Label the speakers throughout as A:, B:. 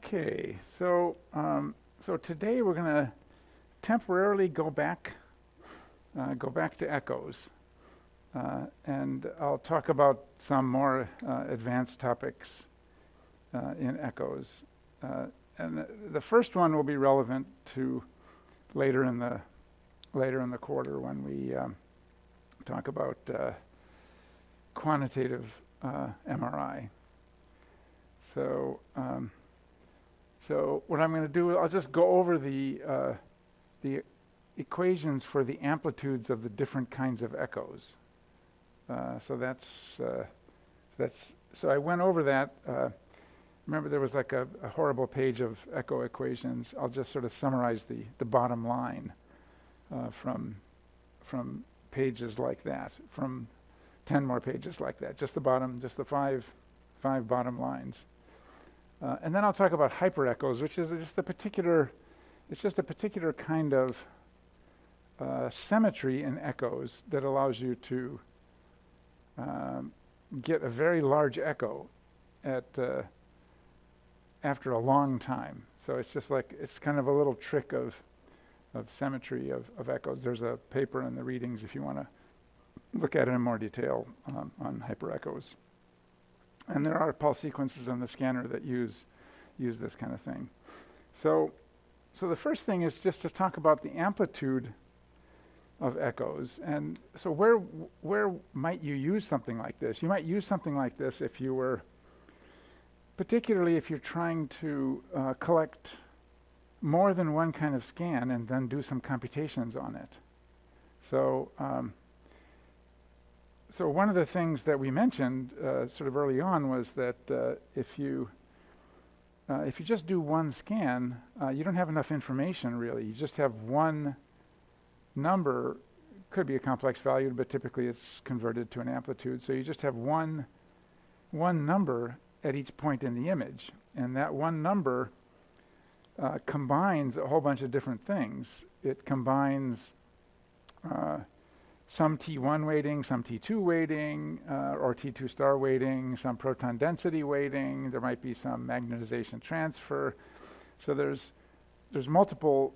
A: Okay, so today we're going to temporarily go back to echoes, and I'll talk about some more advanced topics in echoes. And the first one will be relevant to later in the quarter when we talk about quantitative MRI. So what I'm going to do, I'll just go over the equations for the amplitudes of the different kinds of echoes. So I went over that. Remember, there was like a horrible page of echo equations. I'll just sort of summarize the bottom line from pages like that, from 10 more pages like that. Just the five bottom lines. And then I'll talk about hyperechoes, which is just a particular kind of symmetry in echoes that allows you to get a very large echo after a long time. So it's kind of a little trick of symmetry of echoes. There's a paper in the readings if you want to look at it in more detail on hyperechoes. And there are pulse sequences on the scanner that use this kind of thing. So the first thing is just to talk about the amplitude of echoes. And so where might you use something like this? You might use something like this particularly if you're trying to collect more than one kind of scan and then do some computations on it. So one of the things that we mentioned sort of early on was that if you just do one scan, you don't have enough information really. You just have one number, could be a complex value, but typically it's converted to an amplitude. So you just have one number at each point in the image, and that one number combines a whole bunch of different things. It combines some T1 weighting, some T2 weighting, or T2 star weighting, some proton density weighting. There might be some magnetization transfer. So there's multiple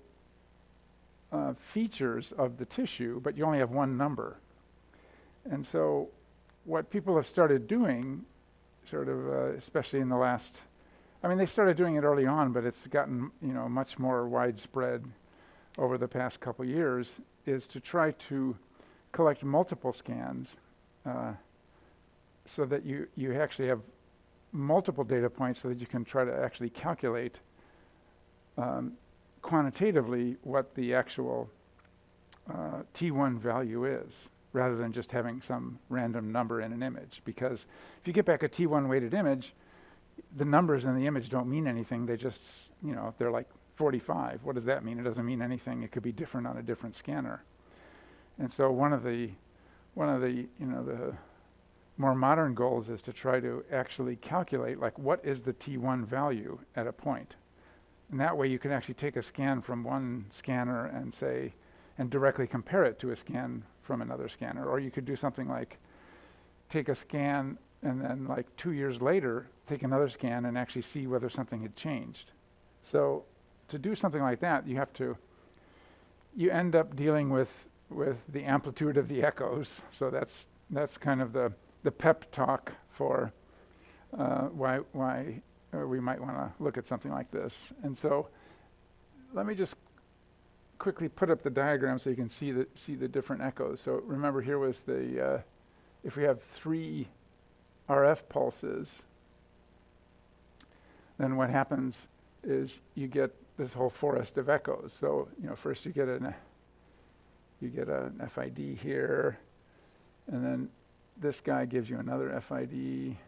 A: features of the tissue, but you only have one number. And so what people have started doing, sort of, especially in the last, they started doing it early on, but it's gotten, much more widespread over the past couple years, is to try to collect multiple scans so that you actually have multiple data points so that you can try to actually calculate quantitatively what the actual T1 value is, rather than just having some random number in an image. Because if you get back a T1 weighted image, the numbers in the image don't mean anything. They just, they're like 45. What does that mean? It doesn't mean anything. It could be different on a different scanner. And so one of the the more modern goals is to try to actually calculate, like, what is the T1 value at a point. And that way you can actually take a scan from one scanner and directly compare it to a scan from another scanner. Or you could do something like take a scan and then, like, 2 years later, take another scan and actually see whether something had changed. So to do something like that, you end up dealing with the amplitude of the echoes. So that's kind of the pep talk for why we might want to look at something like this. And so let me just quickly put up the diagram so you can see the different echoes. So remember, here was if we have 3 RF pulses, then what happens is you get this whole forest of echoes. So first you get an FID here, and then this guy gives you another FID,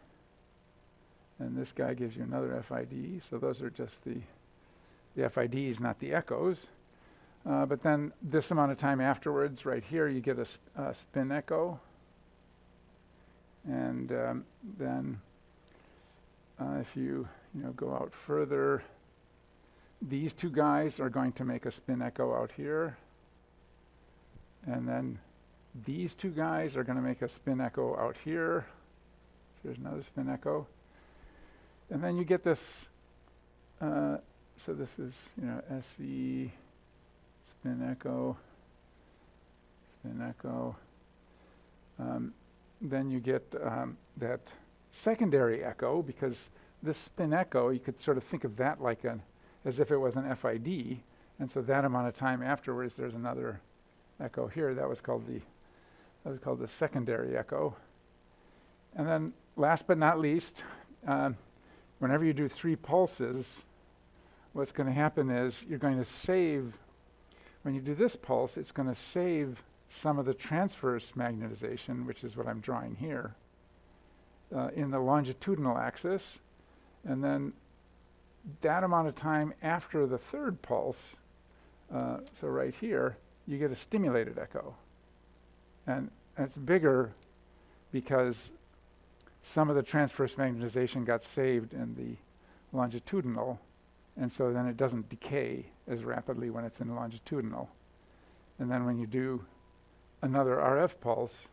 A: and this guy gives you another FID. So those are just the FIDs, not the echoes. But then this amount of time afterwards, right here, you get a spin echo. And then if you go out further, these two guys are going to make a spin echo out here. And then these two guys are going to make a spin echo out here. There's another spin echo. And then you get this so this is, SE, spin echo. Then you get that secondary echo, because this spin echo, you could sort of think of that like as if it was an FID, and so that amount of time afterwards, there's another echo here. That was called the secondary echo. And then, last but not least, whenever you do 3 pulses, what's going to happen is you're going to save. When you do this pulse, it's going to save some of the transverse magnetization, which is what I'm drawing here, in the longitudinal axis. And then that amount of time after the 3rd pulse, so right here, you get a stimulated echo. And it's bigger because some of the transverse magnetization got saved in the longitudinal, and so then it doesn't decay as rapidly when it's in longitudinal. And then when you do another RF pulse,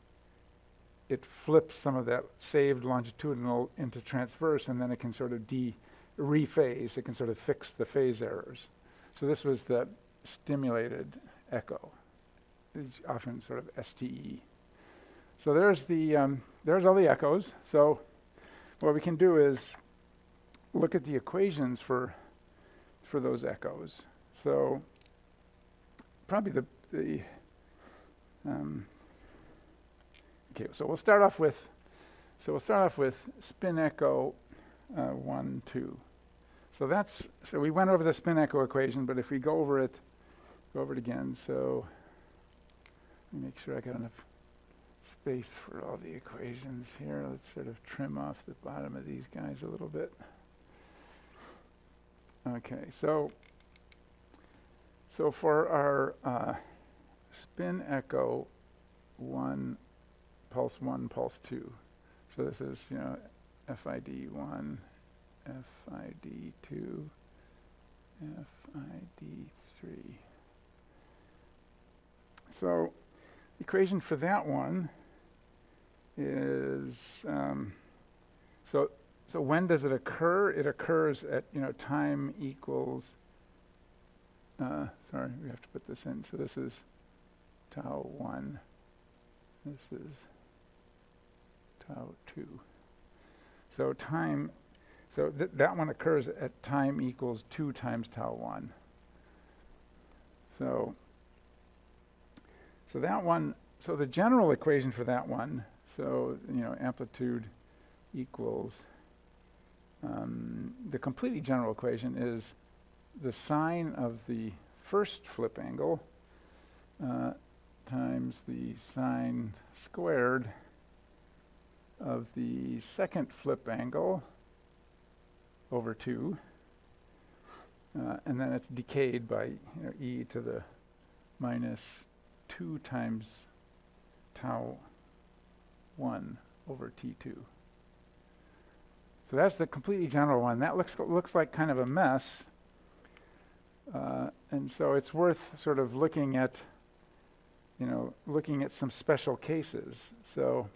A: it flips some of that saved longitudinal into transverse, and then it can sort of rephase. It can sort of fix the phase errors. So this was the stimulated echo. It's often sort of STE. So there's all the echoes. So what we can do is look at the equations for those echoes. So probably okay. So we'll start off with spin echo 1, 2. So we went over the spin echo equation, but if we go over it again. So let me make sure I got enough space for all the equations here. Let's sort of trim off the bottom of these guys a little bit. Okay, so for our spin echo 1, pulse 2. So this is, FID 1, FID 2, FID 3. So the equation for that one is, so when does it occur? It occurs at, time equals, sorry, we have to put this in. So this is tau 1. This is tau 2. So that one occurs at time equals 2 times tau 1. So that one, so the general equation for that one, so, amplitude equals, the completely general equation is the sine of the first flip angle times the sine squared of the second flip angle over 2, and then it's decayed by e to the minus 2 times tau 1 over T2. So that's the completely general one. That looks like kind of a mess, and so it's worth sort of looking at some special cases. So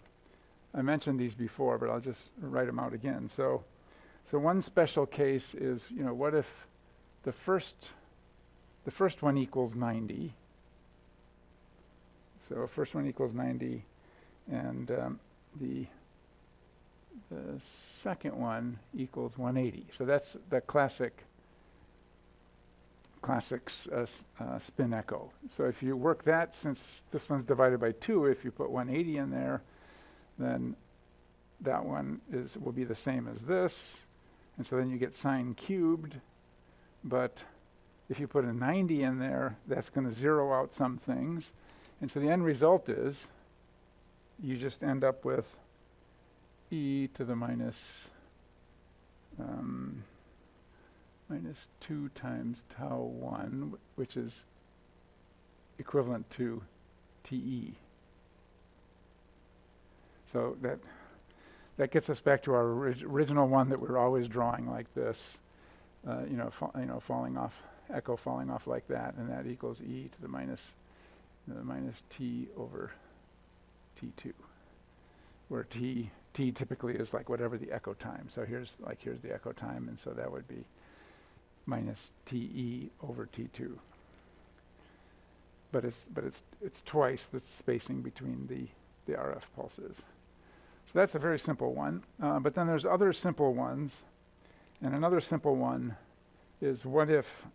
A: I mentioned these before, but I'll just write them out again. So one special case is, what if the first one equals 90? So first one equals 90, and the second one equals 180. So that's the classic spin echo. So if you work that, since this one's divided by 2, if you put 180 in there, then that one will be the same as this, and so then you get sine cubed. But if you put a 90 in there, that's going to zero out some things, and so the end result is you just end up with e to the minus 2 times tau 1, which is equivalent to TE. So that gets us back to our original one that we're always drawing like this, falling off, echo falling off like that, and that equals e to the minus t over T2, where t typically is like whatever the echo time. So here's the echo time, and so that would be minus TE over T2. But it's twice the spacing between the RF pulses. So that's a very simple one. But then there's other simple ones. And another simple one is what if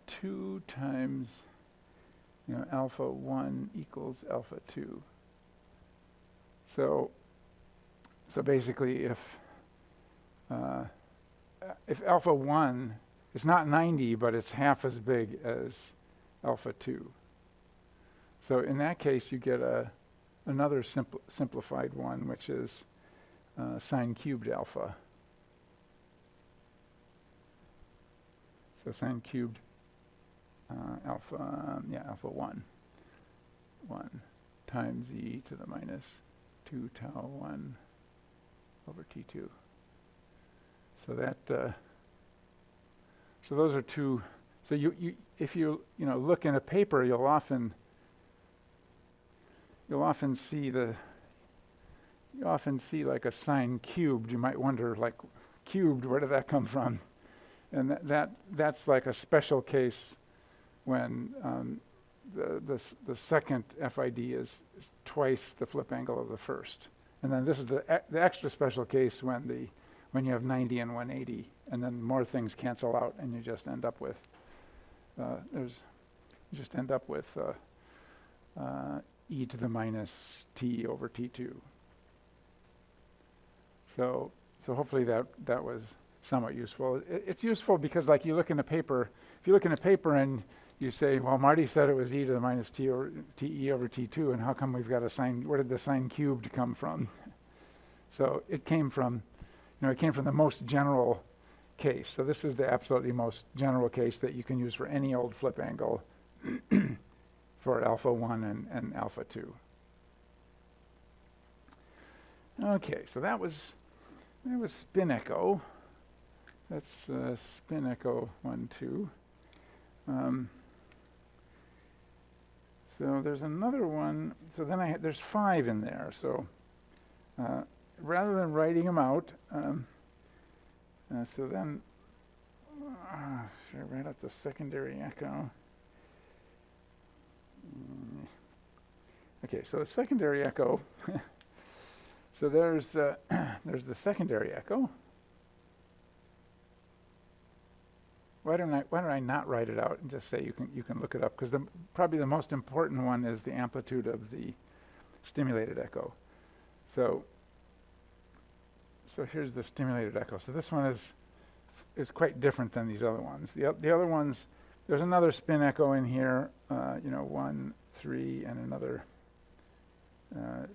A: 2 times alpha 1 equals alpha 2. So basically if alpha 1 is not 90, but it's half as big as alpha 2. So in that case, you get another simplified one, which is sine cubed alpha. So sine cubed alpha 1 times e to the minus 2 tau 1 over T2. So that so those are two. So if you look in a paper, you'll often see like a sine cubed. You might wonder, like, cubed, where did that come from? And that's like a special case when the second FID is twice the flip angle of the first. And then this is the extra special case when you have 90 and 180, and then more things cancel out, and you just end up with e to the minus t over T2. So hopefully that was somewhat useful. It's useful because, like, you look in a paper. If you look in a paper and you say, well, Marty said it was e to the minus t or te over T2, and how come we've got a sine? Where did the sine cubed come from? So it came from the most general case. So this is the absolutely most general case that you can use for any old flip angle for alpha 1 and alpha 2. Okay, so that was SpinEcho. That's SpinEcho 1, 2. So there's another one. So then there's 5 in there. So rather than writing them out, so then should I write out the secondary echo? Okay, so the secondary echo. So there's the secondary echo. Why don't I not write it out and just say you can look it up? Because probably the most important one is the amplitude of the stimulated echo. So here's the stimulated echo. So this one is quite different than these other ones. The other ones, there's another spin echo in here. 1, 3, and another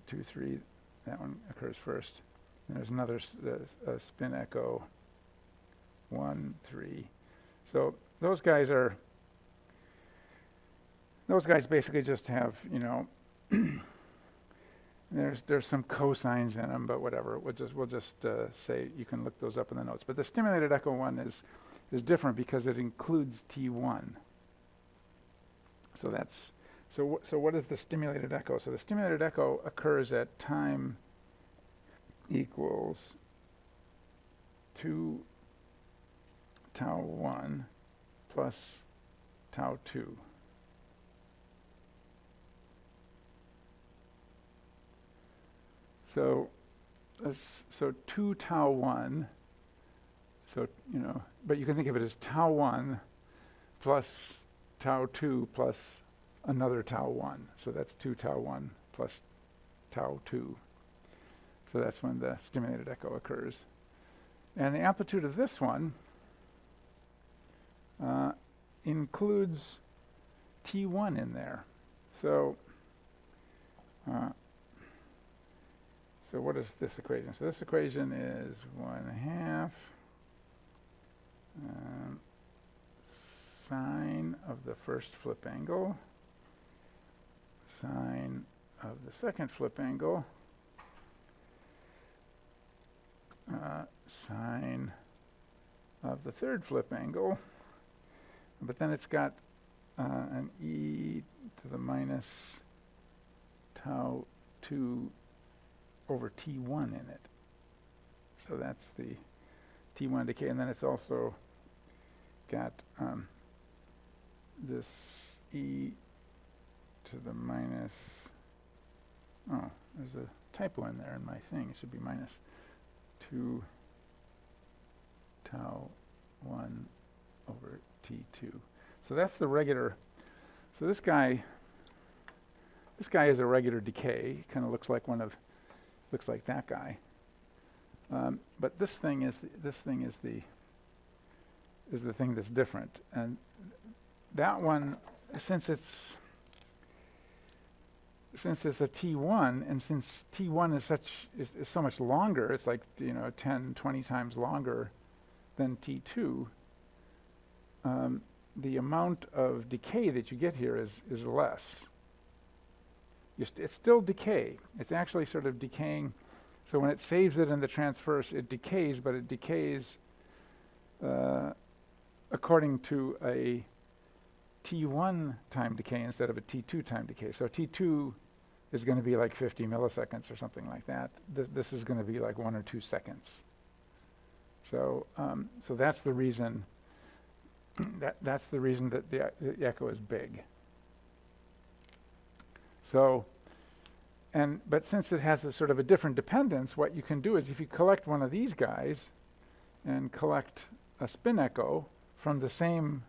A: 2, 3. That one occurs first. And there's another spin echo 1, 3. So those guys basically just have, there's some cosines in them, but whatever. We'll just say you can look those up in the notes. But the stimulated echo one is different because it includes T1. So what is the stimulated echo? So the stimulated echo occurs at time equals 2 tau 1 plus tau 2. So 2 tau 1, but you can think of it as tau 1 plus tau 2 plus another tau 1. So that's 2 tau 1 plus tau 2. So that's when the stimulated echo occurs. And the amplitude of this one includes T1 in there. So what is this equation? So this equation is 1/2 sine of the first flip angle, sine of the second flip angle, sine of the third flip angle, but then it's got an e to the minus tau 2 over T1 in it. So that's the T1 decay, and then it's also got this e to the minus, oh, there's a typo in there in my thing. It should be minus 2 tau 1 over T2. So that's the regular. So this guy is a regular decay. Kind of looks like that guy. But this thing is the thing that's different. And that one, since it's a T1, and since T1 is so much longer, it's like 10, 20 times longer than T2. The amount of decay that you get here is less. It's still decay. It's actually sort of decaying. So when it saves it in the transverse, it decays, but it decays according to a T1 time decay instead of a T2 time decay. So T2 is going to be like 50 milliseconds or something like that. This is going to be like 1 or 2 seconds. So so that's the reason. That's the reason that the echo is big. So, but since it has a sort of a different dependence, what you can do is if you collect one of these guys and collect a spin echo from the same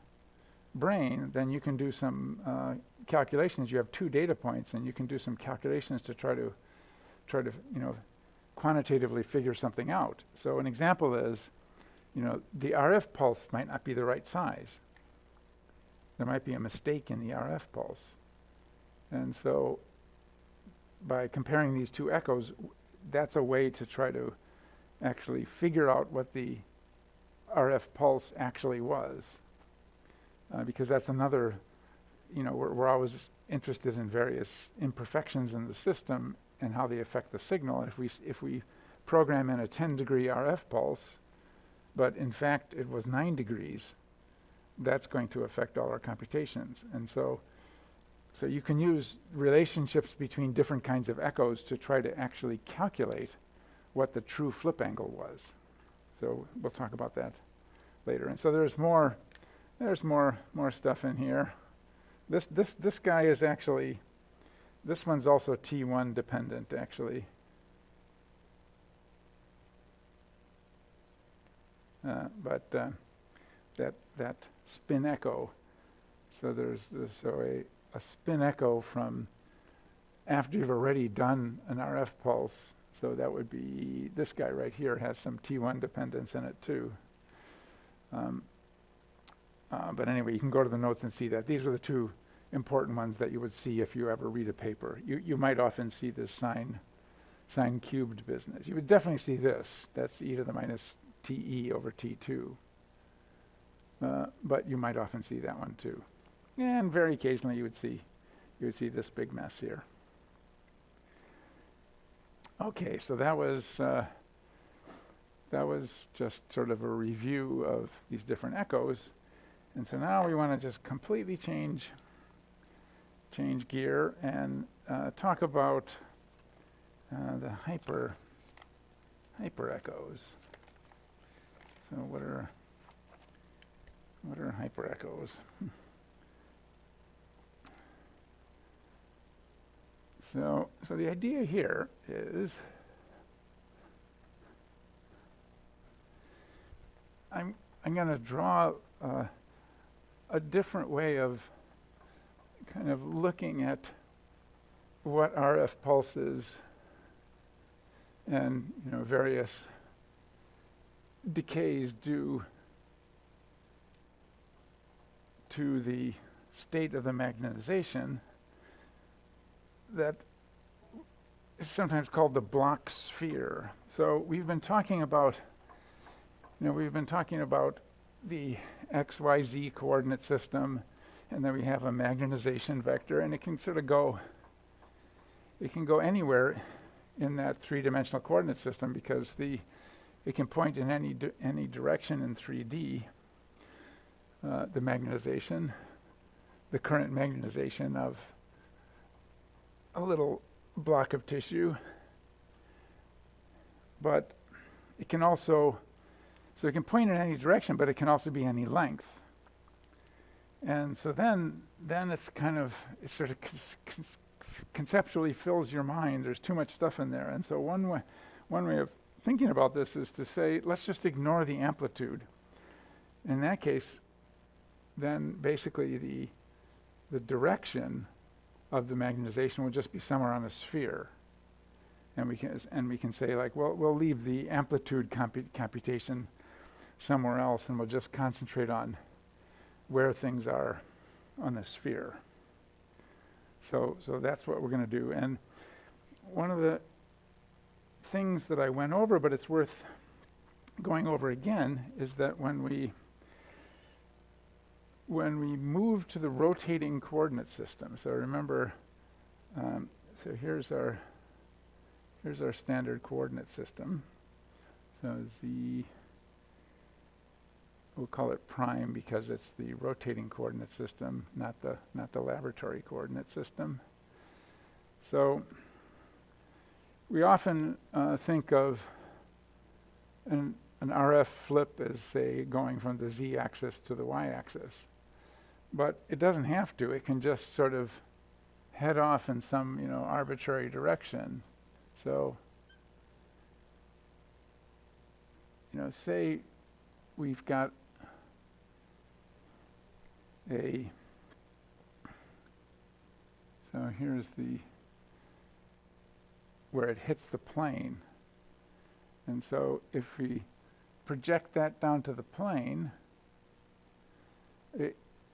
A: brain, then you can do some calculations. You have 2 data points, and you can do some calculations to try to quantitatively figure something out. So an example is, the RF pulse might not be the right size. There might be a mistake in the RF pulse. And so by comparing these 2 echoes, that's a way to try to actually figure out what the RF pulse actually was. Because that's another, we're always interested in various imperfections in the system and how they affect the signal. If we program in a 10-degree RF pulse, but in fact it was 9 degrees, that's going to affect all our computations. And so you can use relationships between different kinds of echoes to try to actually calculate what the true flip angle was. So we'll talk about that later. And so there's more stuff in here. This guy is actually, this one's also T1 dependent actually. But that spin echo. So there's a spin echo from after you've already done an RF pulse. So that would be this guy right here has some T1 dependence in it too. But anyway, you can go to the notes and see that. These are the 2 important ones that you would see if you ever read a paper. You might often see this sine cubed business. You would definitely see this. That's e to the minus TE over T2. But you might often see that one too. And very occasionally you would see this big mess here. Okay, so that was just sort of a review of these different echoes. And so now we want to just completely change gear and talk about the hyper echoes. So what are hyper echoes? So the idea here is I'm going to draw a different way of kind of looking at what RF pulses and various decays do to the state of the magnetization that is sometimes called the Bloch sphere. So we've been talking about the XYZ coordinate system, and then we have a magnetization vector, and it can go anywhere in that 3-dimensional coordinate system because it can point in any direction in 3D. The magnetization, the current magnetization of a little block of tissue, but it can also, so it can point in any direction, but it can also be any length. And so then it's kind of, it sort of conceptually fills your mind. There's too much stuff in there. And so one way of thinking about this is to say, let's just ignore the amplitude. In that case, then basically the direction of the magnetization will just be somewhere on a sphere. And we can say, like, well, we'll leave the amplitude computation somewhere else, and we'll just concentrate on where things are on the sphere. So that's what we're going to do. And one of the things that I went over, but it's worth going over again, is that when we move to the rotating coordinate system, so remember, so here's our standard coordinate system. So we'll call it prime because it's the rotating coordinate system, not the laboratory coordinate system. So we often think of an RF flip as, say, going from the z-axis to the y-axis. But it doesn't have to. It can just sort of head off in some, arbitrary direction. So, say we've got so here's where it hits the plane. And so if we project that down to the plane,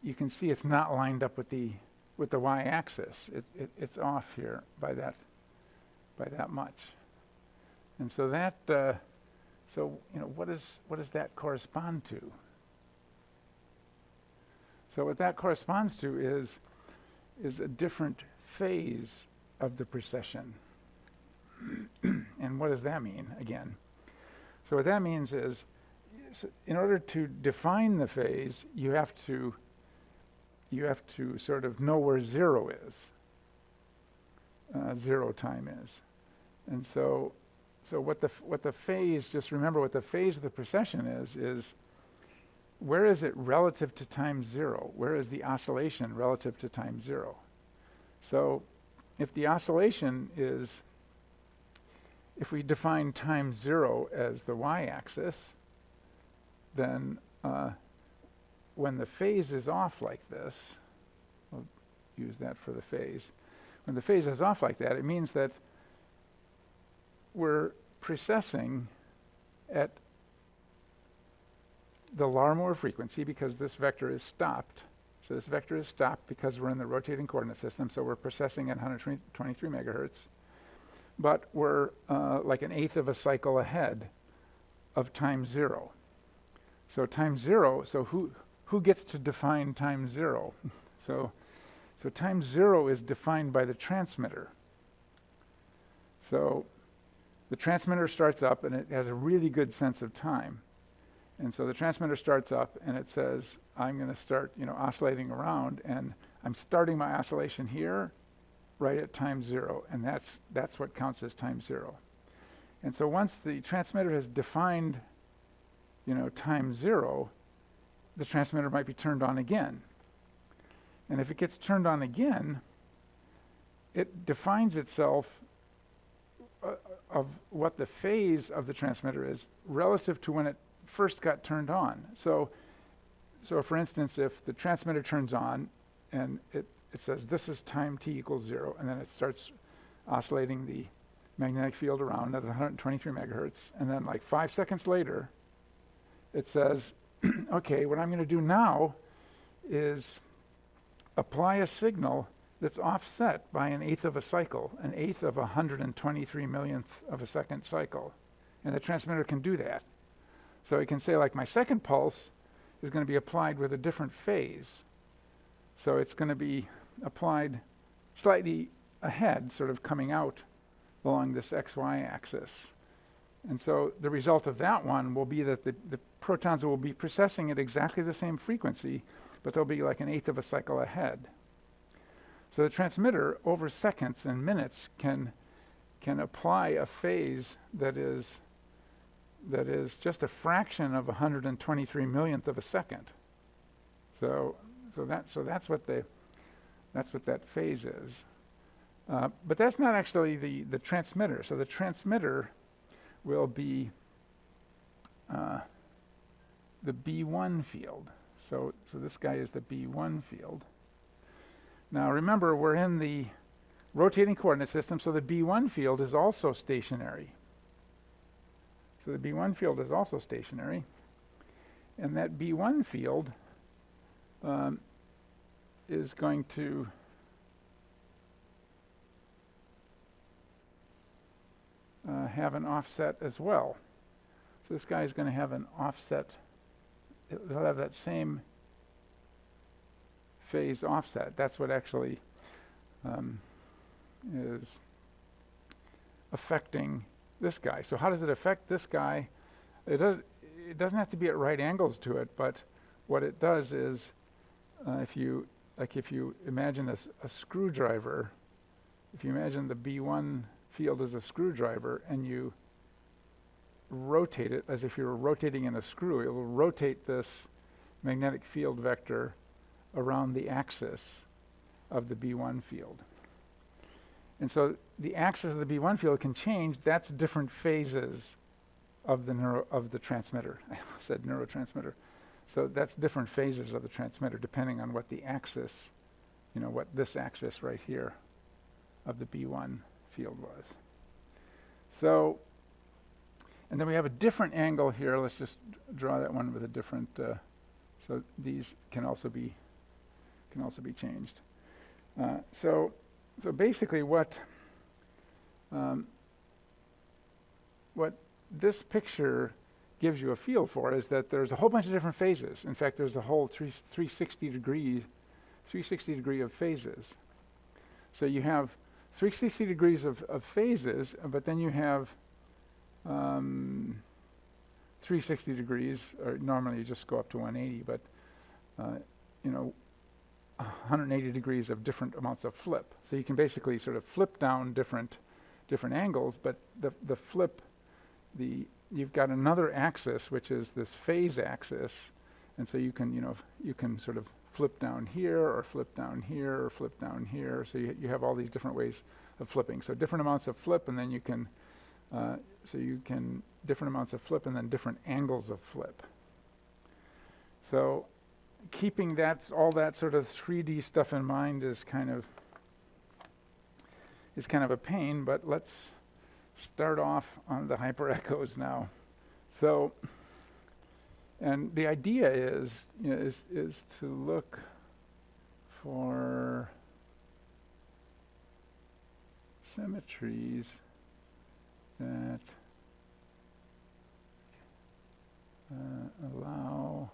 A: you can see it's not lined up with the y-axis. It's off here by that much. And so what does that correspond to? So what that corresponds to is a different phase of the precession. And what does that mean, again? So what that means is, in order to define the phase, you have to sort of know where zero is. Zero time is. And so what the phase, just remember what the phase of the precession is where is it relative to time zero? Where is the oscillation relative to time zero? So if the oscillation is, if we define time zero as the y-axis, then when the phase is off like this, we'll use that for the phase. When the phase is off like that, it means that we're precessing at the Larmor frequency because this vector is stopped. So this vector is stopped because we're in the rotating coordinate system, so we're precessing at 123 megahertz. But we're like an eighth of a cycle ahead of time zero. So time zero, so who gets to define time zero? So time zero is defined by the transmitter. So the transmitter starts up and it has a really good sense of time. And so the transmitter starts up and it says, I'm going to start, oscillating around, and I'm starting my oscillation here right at time zero, and that's what counts as time zero. And so once the transmitter has defined, time zero, the transmitter might be turned on again. And if it gets turned on again, it defines itself of what the phase of the transmitter is relative to when it first got turned on. So for instance, if the transmitter turns on and it says this is time t equals 0, and then it starts oscillating the magnetic field around at 123 megahertz, and then like 5 seconds later, it says, okay, what I'm going to do now is apply a signal that's offset by an eighth of a cycle, an eighth of 123 millionth of a second cycle. And the transmitter can do that. So it can say, like, my second pulse is going to be applied with a different phase. So it's going to be applied slightly ahead, sort of coming out along this XY axis. And so the result of that one will be that the protons will be precessing at exactly the same frequency, but they'll be like an eighth of a cycle ahead. So the transmitter, over seconds and minutes, can apply a phase that is that is just a fraction of 123 millionth of a second. So that's what that phase is. But that's not actually the transmitter. So the transmitter will be the B1 field. So this guy is the B1 field. Now remember, we're in the rotating coordinate system, so the B1 field is also stationary. So the B1 field is also stationary. And that B1 field is going to have an offset as well. So this guy is going to have an offset. He'll have that same phase offset. That's what actually is affecting this guy. So how does it affect this guy? It doesn't have to be at right angles to it, but what it does is if you imagine a screwdriver, if you imagine the B1 field as a screwdriver and you rotate it as if you were rotating in a screw, it will rotate this magnetic field vector around the axis of the B1 field. And so the axis of the B1 field can change. That's different phases of the transmitter. I said neurotransmitter. So that's different phases of the transmitter depending on what the axis, what this axis right here of the B1 field was. So, and then we have a different angle here. Let's just draw that one with a different, so these can also be changed. So basically what this picture gives you a feel for is that there's a whole bunch of different phases. In fact, there's a whole 360 degree of phases. So you have 360 degrees of phases, but then you have 360 degrees, or normally you just go up to 180, but 180 degrees of different amounts of flip. So you can basically sort of flip down different angles, but the flip, you've got another axis, which is this phase axis, and so you can sort of flip down here, or flip down here, or flip down here. So you have all these different ways of flipping. So different amounts of flip, and then different amounts of flip, and then different angles of flip. So keeping all that sort of 3D stuff in mind is kind of a pain, but let's start off on the hyperechos now. So, and the idea is to look for symmetries that allow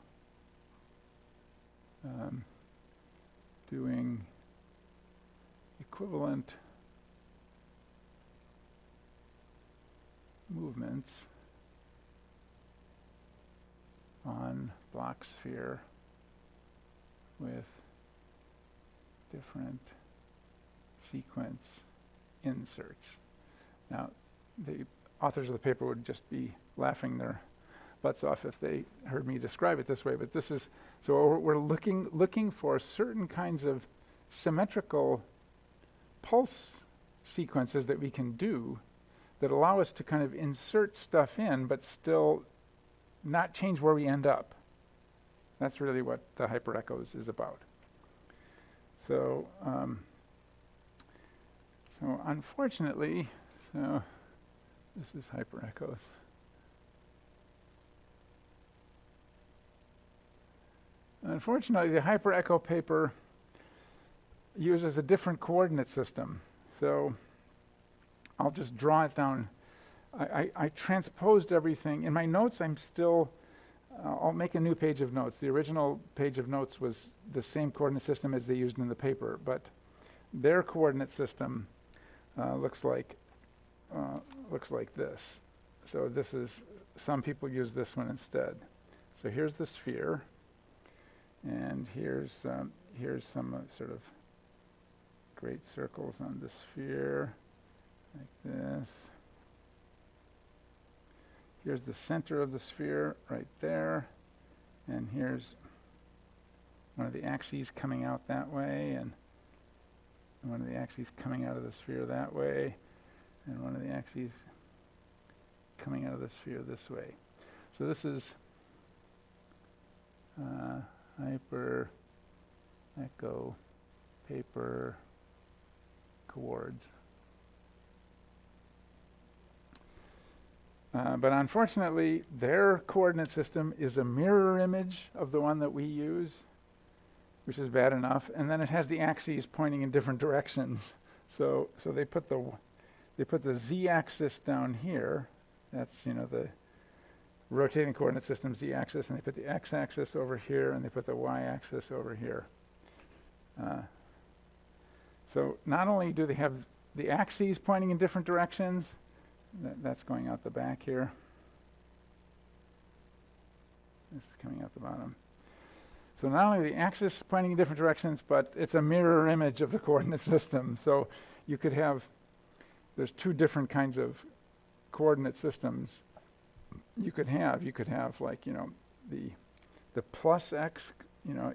A: doing equivalent movements on block sphere with different sequence inserts. Now, the authors of the paper would just be laughing their butts off if they heard me describe it this way, but this is, so we're looking for certain kinds of symmetrical pulse sequences that we can do that allow us to kind of insert stuff in, but still not change where we end up. That's really what the hyperechos is about. So, unfortunately, this is hyperechos. Unfortunately, the hyperecho paper uses a different coordinate system. So I'll just draw it down. I transposed everything. In my notes, I'll make a new page of notes. The original page of notes was the same coordinate system as they used in the paper, but their coordinate system looks like this. So this is, some people use this one instead. So here's the sphere, and here's some sort of great circles on the sphere, like this. here's the center of the sphere right there, and here's one of the axes coming out that way, and one of the axes coming out of the sphere that way, and one of the axes coming out of the sphere this way. So this is Hyperecho paper coords. But unfortunately, their coordinate system is a mirror image of the one that we use, which is bad enough. And then it has the axes pointing in different directions. So they put the z-axis down here. That's the rotating coordinate system z-axis, and they put the x-axis over here, and they put the y-axis over here. So not only do they have the axes pointing in different directions, that's going out the back here. This is coming out the bottom. So not only the axis pointing in different directions, but it's a mirror image of the coordinate system. So you could have, there's two different kinds of coordinate systems you could have like, the plus x,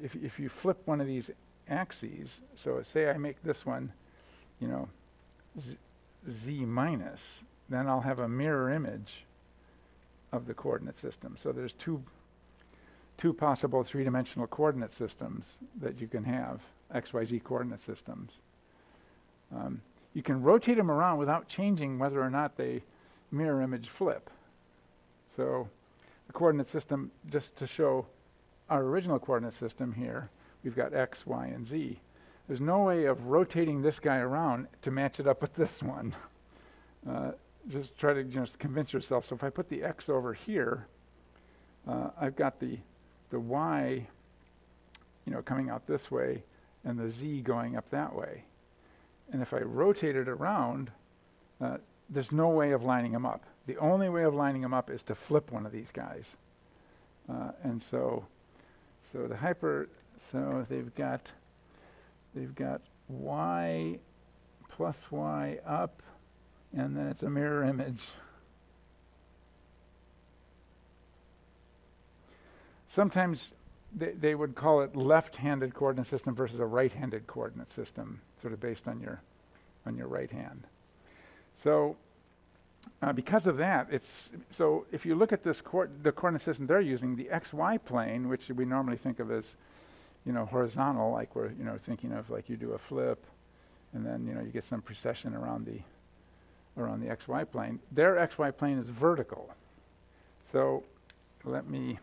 A: if you flip one of these axes, so say I make this one, z minus, then I'll have a mirror image of the coordinate system. So there's two possible three-dimensional coordinate systems that you can have, XYZ coordinate systems. You can rotate them around without changing whether or not they mirror image flip. So the coordinate system, just to show our original coordinate system here, we've got x, y, and z. There's no way of rotating this guy around to match it up with this one. Just try to just convince yourself. So if I put the x over here, I've got the y, coming out this way, and the z going up that way. And if I rotate it around, there's no way of lining them up. The only way of lining them up is to flip one of these guys. And so they've got y plus y up, and then it's a mirror image. Sometimes they would call it left-handed coordinate system versus a right-handed coordinate system, sort of based on your right hand. So because of that, so if you look at this the coordinate system they're using, the xy plane, which we normally think of as horizontal, like we're thinking of like you do a flip, and then you get some precession around the xy plane. Their xy plane is vertical. So let me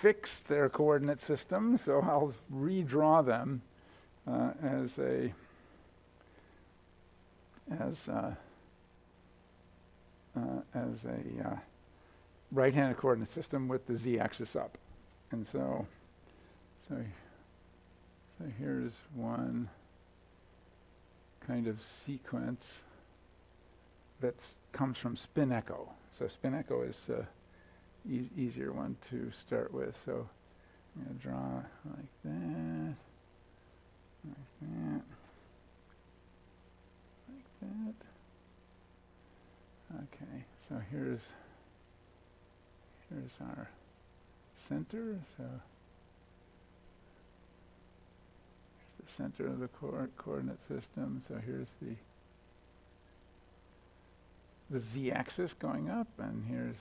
A: fix their coordinate system. So I'll redraw them as a right-handed coordinate system with the z-axis up. And so here's one kind of sequence that comes from SpinEcho. So SpinEcho is easier one to start with. So I'm going to draw like that, like that. Okay, so here's our center. So here's the center of the coordinate system. So here's the z-axis going up, and here's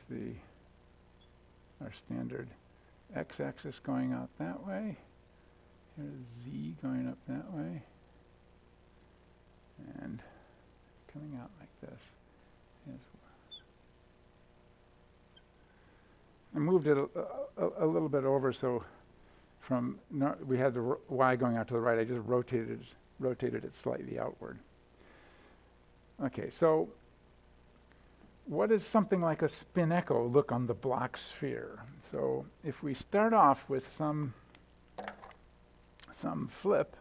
A: our standard x-axis going out that way. Here's z going up that way, and coming out like this. I moved it a little bit over, so we had the y going out to the right. I just rotated it slightly outward. Okay, so what does something like a SpinEcho look on the block sphere? So if we start off with some flip,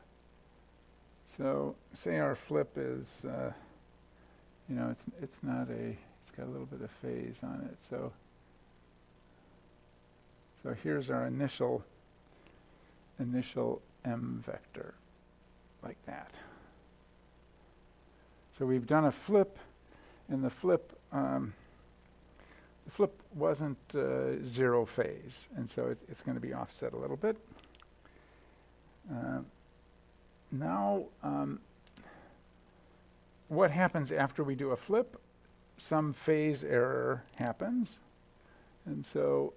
A: so say our flip is, it's got a little bit of phase on it. So here's our initial m vector, like that. So we've done a flip, and the flip the flip wasn't zero phase, and so it's going to be offset a little bit. Now, what happens after we do a flip? Some phase error happens, and so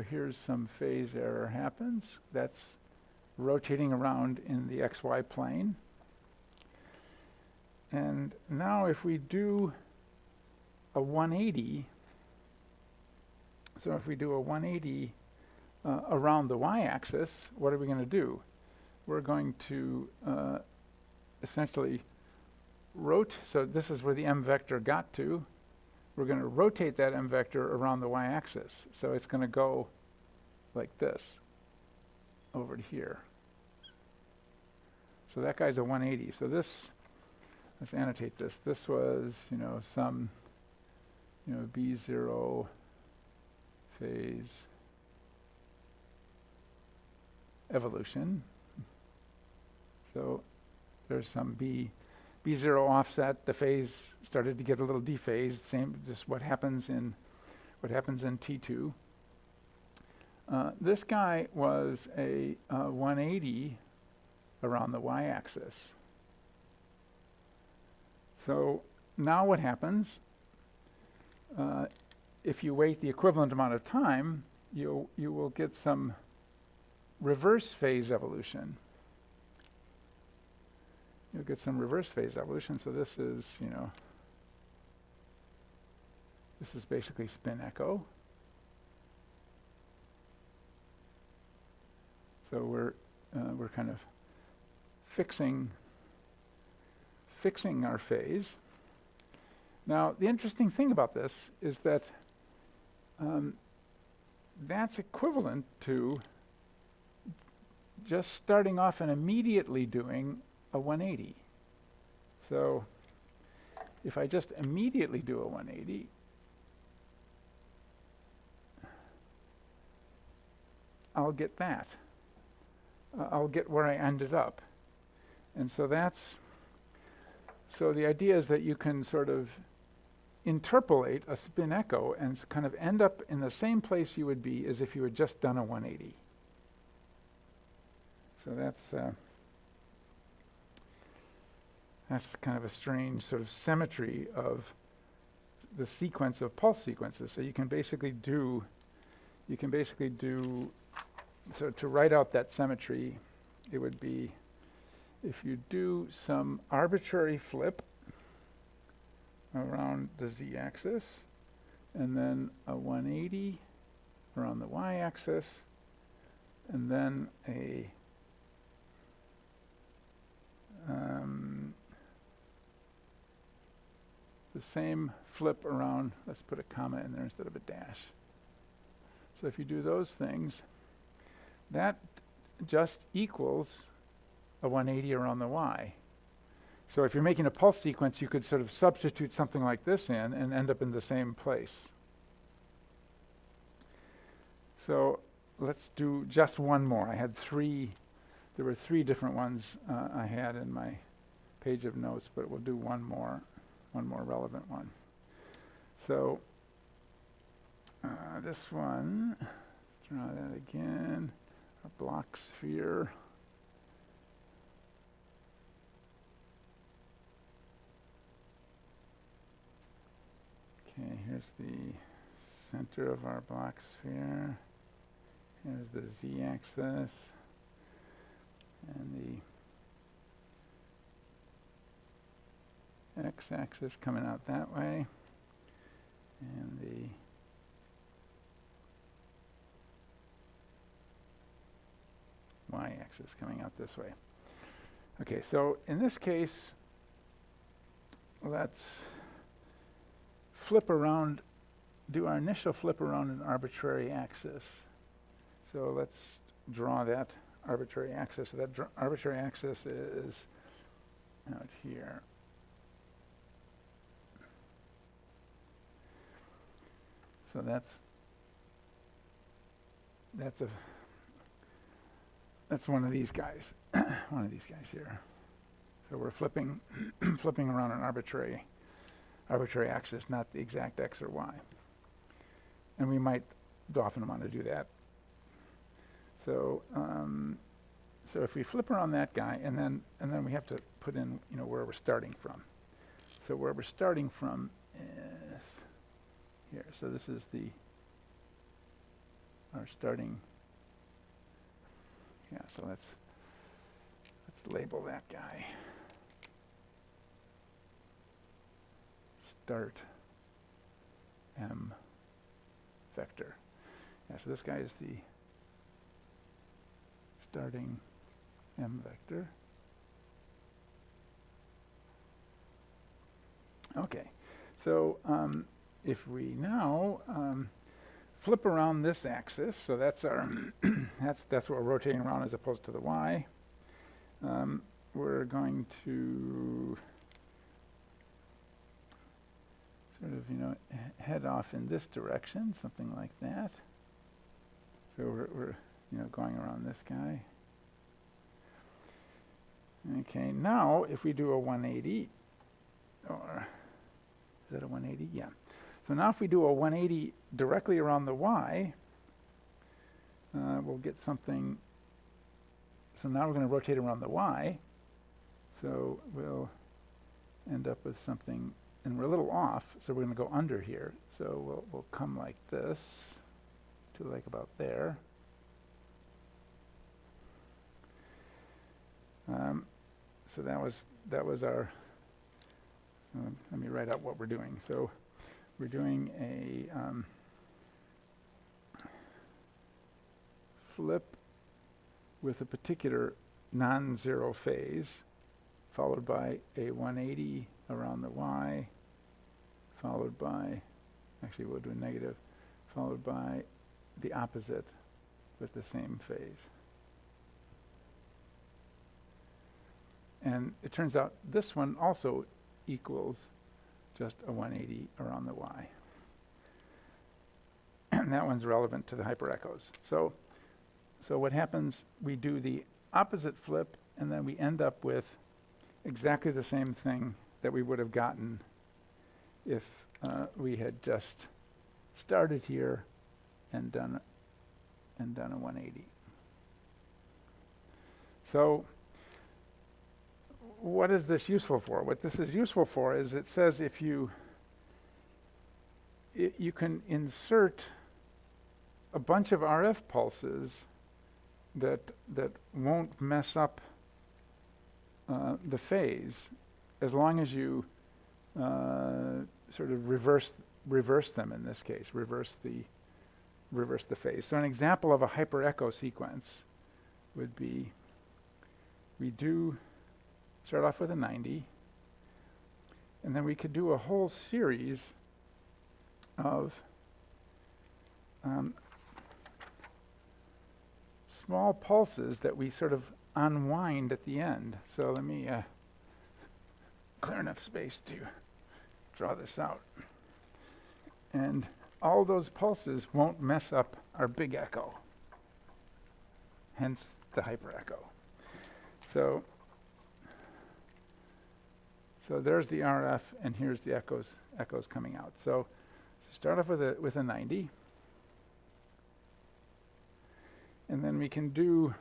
A: here's some phase error happens. That's rotating around in the XY plane. And now if we do a 180, so if we do a 180 around the y-axis, what are we going to do? We're going to essentially so this is where the m vector got to. We're going to rotate that m vector around the y-axis. So it's going to go like this over to here. So that guy's a 180. So this, let's annotate this. This was, some, B0 phase evolution. So there's some B0 offset. The phase started to get a little dephased. Same, just what happens in T2. This guy was a 180 around the y-axis. So now what happens? If you wait the equivalent amount of time, you will get some reverse phase evolution. You'll get some reverse phase evolution. So this is, this is basically spin echo. So we're kind of fixing our phase. Now, the interesting thing about this is that that's equivalent to just starting off and immediately doing a 180. So if I just immediately do a 180, I'll get that. I'll get where I ended up. And so so the idea is that you can sort of interpolate a spin echo and kind of end up in the same place you would be as if you had just done a 180. So that's kind of a strange sort of symmetry of the sequence of pulse sequences. So you can basically do, so to write out that symmetry, it would be if you do some arbitrary flip around the z-axis, and then a 180 around the y-axis, and then the same flip around, let's put a comma in there instead of a dash. So if you do those things, that just equals a 180 around the y. So if you're making a pulse sequence, you could sort of substitute something like this in and end up in the same place. So let's do just one more. There were three different ones I had in my page of notes, but we'll do one more relevant one. So this one, draw that again, a block sphere. Okay, here's the center of our block sphere. Here's the z-axis and the x-axis coming out that way, and the y-axis coming out this way. Okay, so in this case, let's flip around, do our initial flip around an arbitrary axis. So let's draw that arbitrary axis. So that arbitrary axis is out here. So that's one of these guys, one of these guys here. So we're flipping flipping around an arbitrary axis, not the exact x or y. And we might often want to do that. So so if we flip around that guy, and then we have to put in, you know, where we're starting from. So where we're starting from is here. So this is our starting. Yeah. So let's label that guy. Start M vector. Yeah. So this guy is the starting M vector. Okay, so if we now flip around this axis, so that's our that's what we're rotating around as opposed to the y. We're going to sort of, you know, head off in this direction, something like that. So we're you know, going around this guy. Okay, now if we do a 180, or is that a 180? Yeah. So now if we do a 180 directly around the y, we'll get something. So now we're going to rotate around the y. So we'll end up with something, and we're a little off, so we're going to go under here. So we'll come like this to like about there. So that was our. Let me write out what we're doing. So we're doing a flip with a particular non-zero phase, followed by a 180 around the y, followed by, actually we'll do a negative, followed by the opposite with the same phase. And it turns out this one also equals just a 180 around the y. And that one's relevant to the hyperechoes. So what happens, we do the opposite flip, and then we end up with exactly the same thing that we would have gotten if we had just started here and done a 180. So what is this useful for? What this is useful for is it says if you can insert a bunch of RF pulses that won't mess up the phase, as long as you sort of reverse them. In this case, reverse the phase. So an example of a hyperecho sequence would be, we do start off with a 90, and then we could do a whole series of small pulses that we sort of unwind at the end. So let me clear enough space to draw this out. And all those pulses won't mess up our big echo, hence the hyperecho. So there's the RF, and here's the echoes coming out. So start off with a 90, and then we can do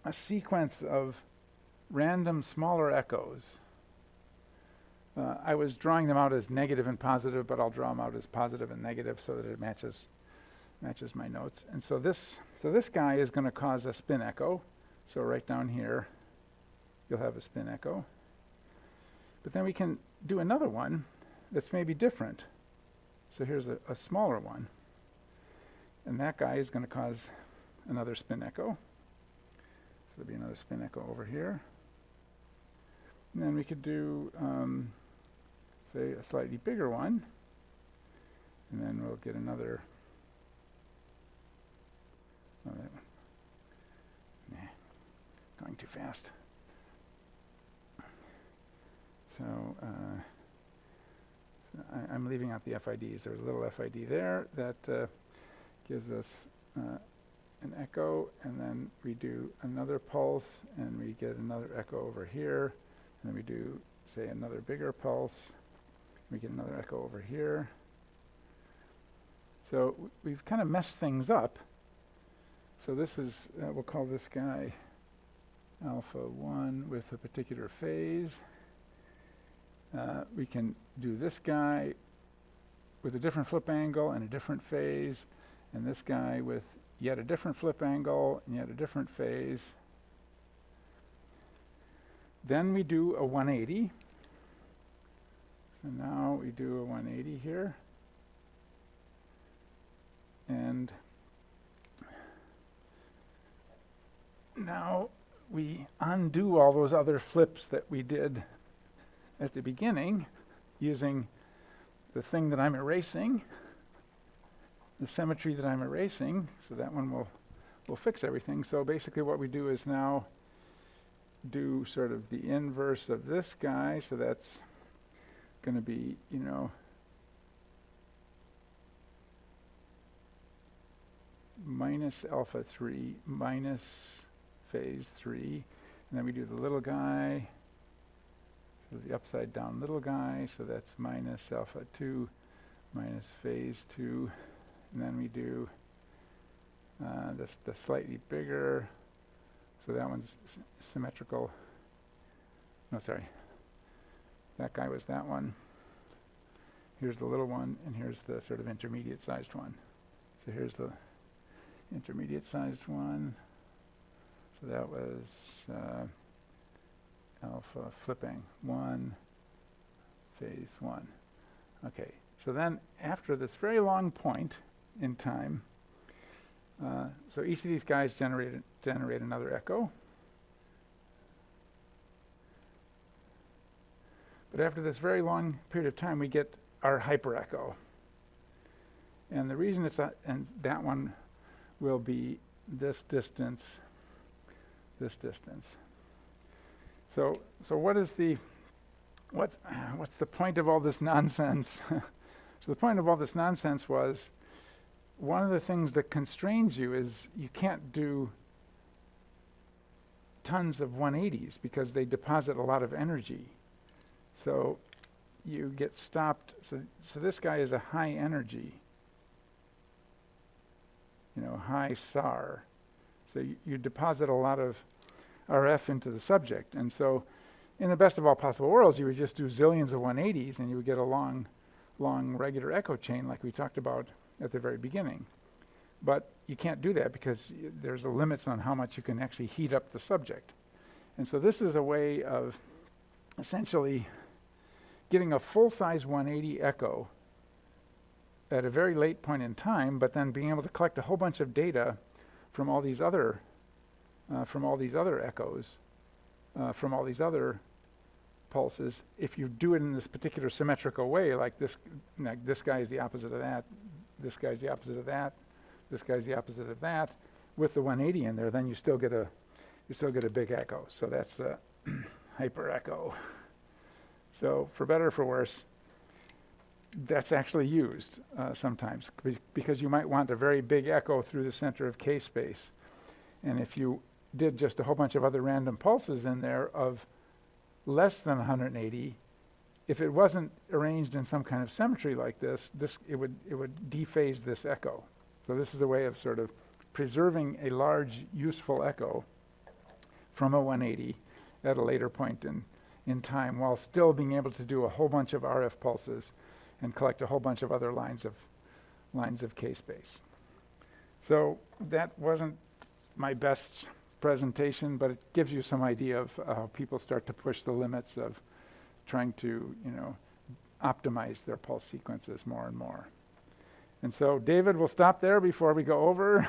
A: a sequence of random smaller echoes. I was drawing them out as negative and positive, but I'll draw them out as positive and negative so that it matches my notes. And so this guy is going to cause a spin echo. So right down here, you'll have a spin echo. But then we can do another one that's maybe different. So here's a smaller one. And that guy is going to cause another spin echo. So there'll be another spin echo over here. And then we could do, say, a slightly bigger one. And then we'll get another. Oh, that one. Nah, going too fast. So I'm leaving out the FIDs. There's a little FID there that gives us an echo, and then we do another pulse, and we get another echo over here, and then we do, say, another bigger pulse, we get another echo over here. So we've kind of messed things up. So this is, we'll call this guy alpha 1 with a particular phase. We can do this guy with a different flip angle and a different phase, and this guy with yet a different flip angle and yet a different phase. Then we do a 180. So now we do a 180 here. And now we undo all those other flips that we did at the beginning using the thing that I'm erasing, the symmetry that I'm erasing. So that one will fix everything. So basically what we do is now do sort of the inverse of this guy. So that's going to be, minus alpha 3 minus phase 3. And then we do the little guy, so the upside down little guy. So that's minus alpha 2 minus phase 2. And then we do the slightly bigger. So that one's symmetrical. No, sorry. That guy was that one. Here's the little one, and here's the sort of intermediate sized one. So here's the intermediate sized one. So that was alpha flipping 1, phase 1. Okay, so then after this very long point in time, so each of these guys generate another echo. But after this very long period of time, we get our hyperecho. And the reason it's and that one will be this distance, this distance. So what is what's the point of all this nonsense? So the point of all this nonsense was, one of the things that constrains you is you can't do tons of 180s because they deposit a lot of energy. So you get stopped. So this guy is a high energy, high SAR. So you deposit a lot of RF into the subject. And so in the best of all possible worlds, you would just do zillions of 180s and you would get a long regular echo chain like we talked about at the very beginning. But you can't do that because there's limits on how much you can actually heat up the subject. And so this is a way of essentially getting a full-size 180 echo at a very late point in time, but then being able to collect a whole bunch of data from all these other echoes, from all these other pulses. If you do it in this particular symmetrical way, like this guy is the opposite of that, this guy's the opposite of that, this guy's the opposite of that, with the 180 in there, then you still get a big echo. So that's the hyperecho. So for better or for worse, that's actually used sometimes because you might want a very big echo through the center of K space. And if you did just a whole bunch of other random pulses in there of less than 180, if it wasn't arranged in some kind of symmetry like this, it would dephase this echo. So this is a way of sort of preserving a large useful echo from a 180 at a later point in time, while still being able to do a whole bunch of RF pulses and collect a whole bunch of other lines of K-space. So that wasn't my best presentation, but it gives you some idea of how people start to push the limits of trying to, optimize their pulse sequences more and more. And so, David, we'll stop there before we go over.